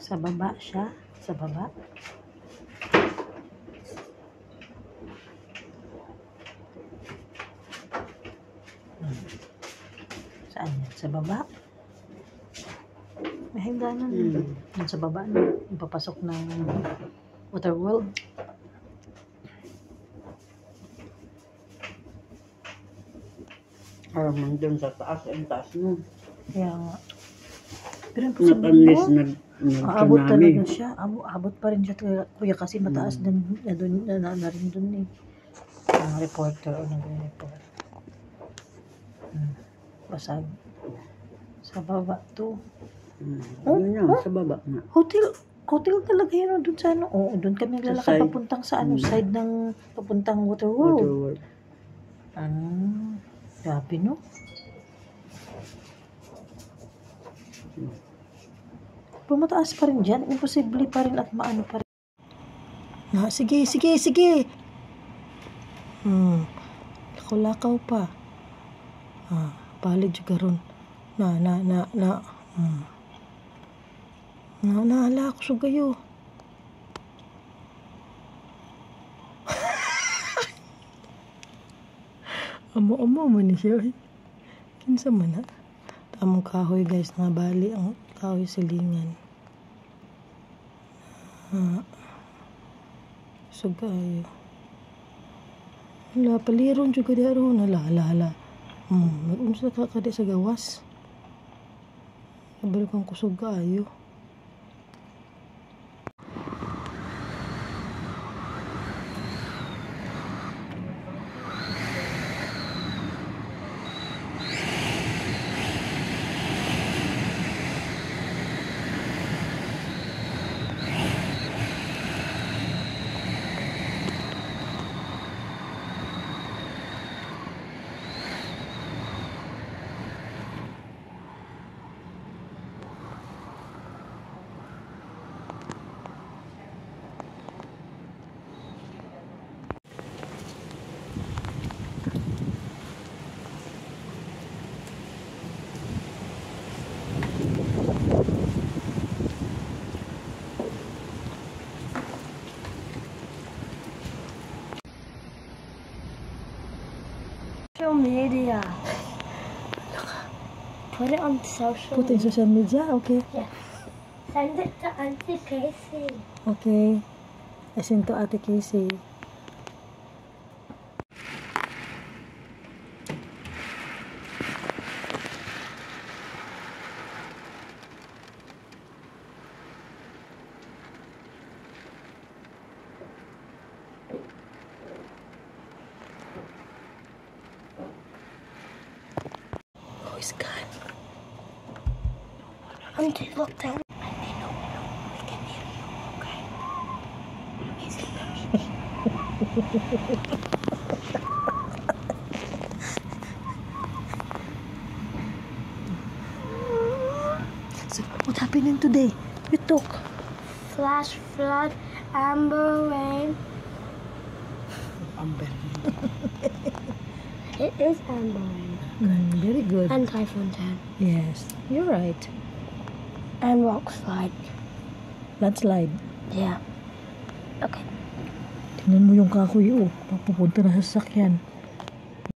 Sa baba siya. Sa baba. Saan yan? Sa baba? May hagdanan. Yan sa baba na. Yung papasok ng Water World. Parang doon sa taas, ang taas nun. Kaya nga. Pero ang Nakanis posible aabot talaga siya. Abot pa rin siya, kuya, kasi mataas din na rin dun eh. Ang reporter o nag-report. Basag. Sa baba to. Yun yan, sa baba nga. Hotel talaga yun, doon sa ano. Oo, doon kami lalakad papuntang sa ano, side ng papuntang Water World. Grabe, no? Pumataas pa rin dyan. Imposible pa rin at maano pa rin. Sige. Lakaw-lakaw pa. Palid juga ron. Naala ako sa gayo. Amo man siya. Kinsa man na. Tamong kahoy guys, nabali ang kahoy silingan. Sugayo. Hala, paliron juga di aron. Hala. Unsa ka kadi sa gawas? Kabalikan ko sugayo. Social media. Put it on social Put in social media? Okay. Yeah. Send it to Auntie Casey. Okay. I send to Ate Casey. Oh, it's gone. Auntie, look down. We can hear you, okay? So, what happening today? You talk. Flash flood, amber rain. Amber. It is amber rain. Very good. And typhoon 10. Yes, you're right. And rock slide. Landslide. Yeah. Okay. Tingnan mo yung kahoy, oh. Papupunta na sa sasakyan.